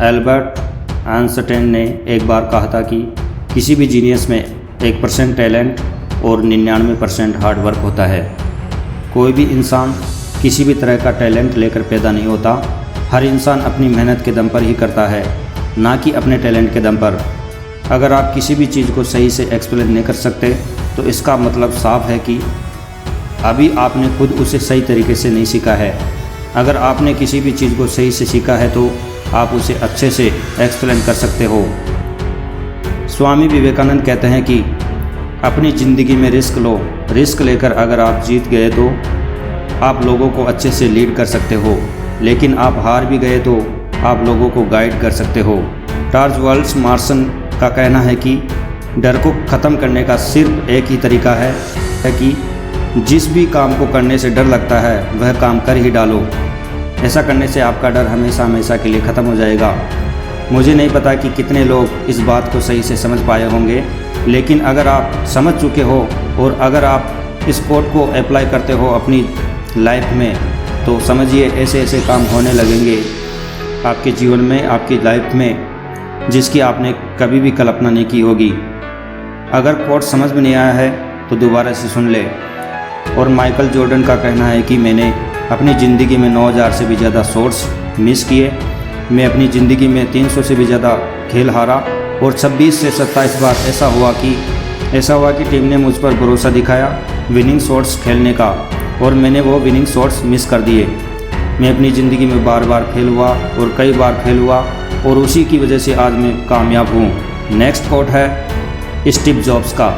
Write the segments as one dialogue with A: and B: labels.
A: Albert Einstein ने एक बार कहा था कि किसी भी जीनियस में 1% टैलेंट और 99% हार्ड वर्क होता है। कोई भी इंसान किसी भी तरह का टैलेंट लेकर पैदा नहीं होता। हर इंसान अपनी मेहनत के दम पर ही करता है, ना कि अपने टैलेंट के दम पर। अगर आप किसी भी चीज़ को सही से एक्सप्लेन नहीं कर सकते तो इसका मतलब साफ है कि अभी आपने खुद उसे सही तरीके से नहीं सीखा है। अगर आपने किसी भी चीज़ को सही से सीखा है तो आप उसे अच्छे से एक्सप्लेन कर सकते हो। स्वामी विवेकानंद कहते हैं कि अपनी ज़िंदगी में रिस्क लो। रिस्क लेकर अगर आप जीत गए तो आप लोगों को अच्छे से लीड कर सकते हो, लेकिन आप हार भी गए तो आप लोगों को गाइड कर सकते हो। चार्ल्स वॉल्स मार्सन का कहना है कि डर को ख़त्म करने का सिर्फ एक ही तरीका है कि जिस भी काम को करने से डर लगता है वह काम कर ही डालो। ऐसा करने से आपका डर हमेशा हमेशा के लिए ख़त्म हो जाएगा। मुझे नहीं पता कि कितने लोग इस बात को सही से समझ पाए होंगे, लेकिन अगर आप समझ चुके हो और अगर आप इस कोट को अप्लाई करते हो अपनी लाइफ में तो समझिए ऐसे ऐसे काम होने लगेंगे आपके जीवन में, आपकी लाइफ में, जिसकी आपने कभी भी कल्पना नहीं की होगी। अगर कोट समझ में नहीं आया है तो दोबारा से सुन ले। और माइकल जॉर्डन का कहना है कि मैंने अपनी ज़िंदगी में 9000 से भी ज़्यादा शॉट्स मिस किए। मैं अपनी ज़िंदगी में 300 से भी ज़्यादा खेल हारा और 26 से 27 बार ऐसा हुआ कि टीम ने मुझ पर भरोसा दिखाया विनिंग शॉट्स खेलने का और मैंने वो विनिंग शॉट्स मिस कर दिए। मैं अपनी ज़िंदगी में बार बार फेल हुआ और कई बार फेल हुआ और उसी की वजह से आज मैं कामयाब हूँ। नेक्स्ट कोट है स्टीव जॉब्स का।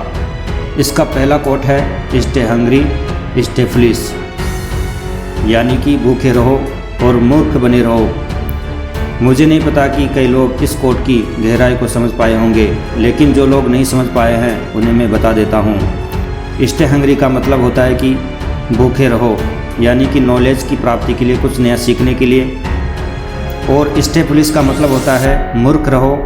A: इसका पहला कोट है स्टे हंग्री स्टे फुलिश, यानी कि भूखे रहो और मूर्ख बने रहो। मुझे नहीं पता कि कई लोग इस कोट की गहराई को समझ पाए होंगे, लेकिन जो लोग नहीं समझ पाए हैं उन्हें मैं बता देता हूँ। स्टे हंग्री का मतलब होता है कि भूखे रहो, यानी कि नॉलेज की प्राप्ति के लिए, कुछ नया सीखने के लिए। और स्टे फुलिश का मतलब होता है मूर्ख रहो,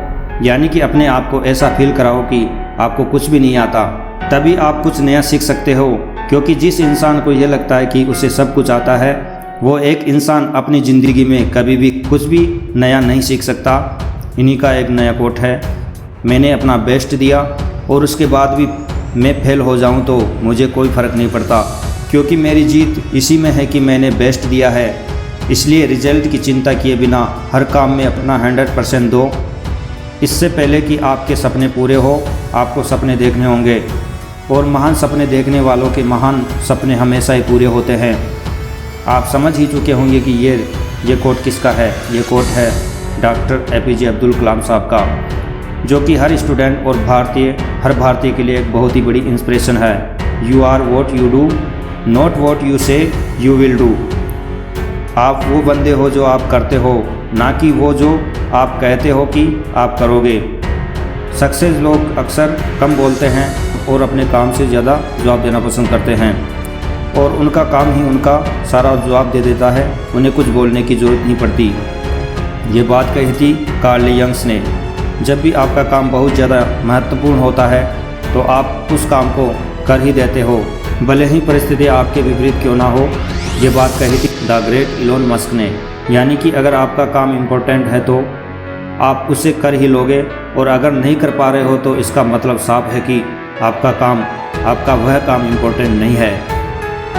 A: यानी कि अपने आप को ऐसा फील कराओ कि आपको कुछ भी नहीं आता, तभी आप कुछ नया सीख सकते हो। क्योंकि जिस इंसान को यह लगता है कि उसे सब कुछ आता है, वो एक इंसान अपनी ज़िंदगी में कभी भी कुछ भी नया नहीं सीख सकता। इन्हीं का एक नया कोट है, मैंने अपना बेस्ट दिया और उसके बाद भी मैं फेल हो जाऊं तो मुझे कोई फ़र्क नहीं पड़ता, क्योंकि मेरी जीत इसी में है कि मैंने बेस्ट दिया है। इसलिए रिजल्ट की चिंता किए बिना हर काम में अपना 100% दो। इससे पहले कि आपके सपने पूरे हो, आपको सपने देखने होंगे और महान सपने देखने वालों के महान सपने हमेशा ही पूरे होते हैं। आप समझ ही चुके होंगे कि ये कोट किसका है। ये कोट है डॉक्टर APJ अब्दुल कलाम साहब का, जो कि हर स्टूडेंट और हर भारतीय के लिए एक बहुत ही बड़ी इंस्पिरेशन है। You are what you do, not what you say you will do. आप वो बंदे हो जो आप करते हो, ना कि वो जो आप कहते हो कि आप करोगे। सक्सेस लोग अक्सर कम बोलते हैं और अपने काम से ज़्यादा जवाब देना पसंद करते हैं, और उनका काम ही उनका सारा जवाब दे देता है, उन्हें कुछ बोलने की ज़रूरत नहीं पड़ती। ये बात कही थी कार्ल यंग्स ने। जब भी आपका काम बहुत ज़्यादा महत्वपूर्ण होता है तो आप उस काम को कर ही देते हो, भले ही परिस्थिति आपके विपरीत क्यों ना हो। ये बात कही थी द ग्रेट इलोन मस्क ने, यानी कि अगर आपका काम इम्पोर्टेंट है तो आप उसे कर ही लोगे, और अगर नहीं कर पा रहे हो तो इसका मतलब साफ है कि आपका वह काम इम्पोर्टेंट नहीं है।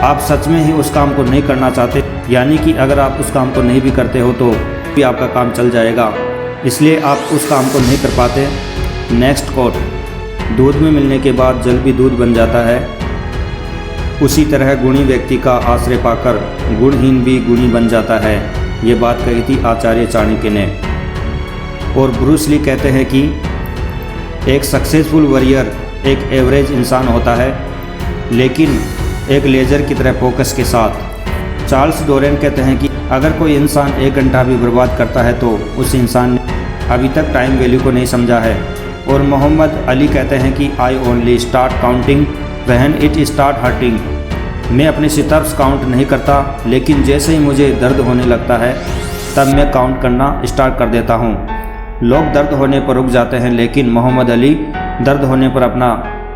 A: आप सच में ही उस काम को नहीं करना चाहते, यानी कि अगर आप उस काम को नहीं भी करते हो तो भी आपका काम चल जाएगा, इसलिए आप उस काम को नहीं कर पाते। नेक्स्ट कोट, दूध में मिलने के बाद जल भी दूध बन जाता है, उसी तरह गुणी व्यक्ति का आश्रय पाकर गुणहीन भी गुणी बन जाता है। ये बात कही थी आचार्य चाणक्य ने। और ब्रूस ली कहते हैं कि एक सक्सेसफुल वॉरियर एक एवरेज इंसान होता है, लेकिन एक लेज़र की तरह फोकस के साथ। चार्ल्स डोरेन कहते हैं कि अगर कोई इंसान 1 घंटा भी बर्बाद करता है तो उस इंसान ने अभी तक टाइम वैल्यू को नहीं समझा है। और मोहम्मद अली कहते हैं कि I only start counting when it start hurting. मैं अपने स्टेप्स काउंट नहीं करता, लेकिन जैसे ही मुझे दर्द होने लगता है तब मैं काउंट करना स्टार्ट कर देता हूँ। लोग दर्द होने पर रुक जाते हैं, लेकिन मोहम्मद अली दर्द होने पर अपना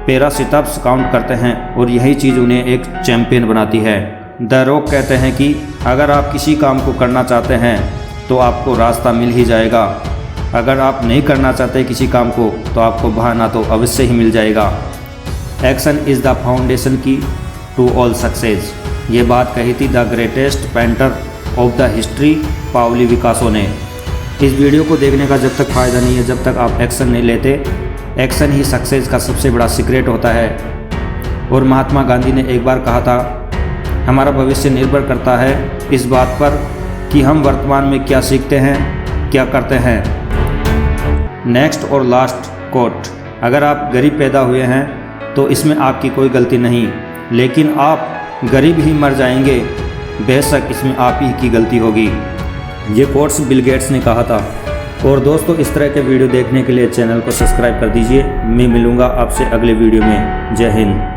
A: 13 सिटअप्स काउंट करते हैं, और यही चीज़ उन्हें एक चैम्पियन बनाती है। द रॉक कहते हैं कि अगर आप किसी काम को करना चाहते हैं तो आपको रास्ता मिल ही जाएगा। अगर आप नहीं करना चाहते किसी काम को तो आपको बहाना तो अवश्य ही मिल जाएगा। Action is the foundation key to all success. ये बात कही थी the greatest painter of the history Pablo Picasso ने। इस वीडियो को देखने का जब तक फ़ायदा नहीं है, जब तक आप एक्शन नहीं लेते। एक्शन ही सक्सेस का सबसे बड़ा सीक्रेट होता है। और महात्मा गांधी ने एक बार कहा था, हमारा भविष्य निर्भर करता है इस बात पर कि हम वर्तमान में क्या सीखते हैं, क्या करते हैं। नेक्स्ट और लास्ट कोट, अगर आप गरीब पैदा हुए हैं तो इसमें आपकी कोई गलती नहीं, लेकिन आप गरीब ही मर जाएंगे, बेशक इसमें आप ही की गलती होगी। ये कोट्स बिल गेट्स ने कहा था। और दोस्तों, इस तरह के वीडियो देखने के लिए चैनल को सब्सक्राइब कर दीजिए। मैं मिलूँगा आपसे अगले वीडियो में। जय हिंद।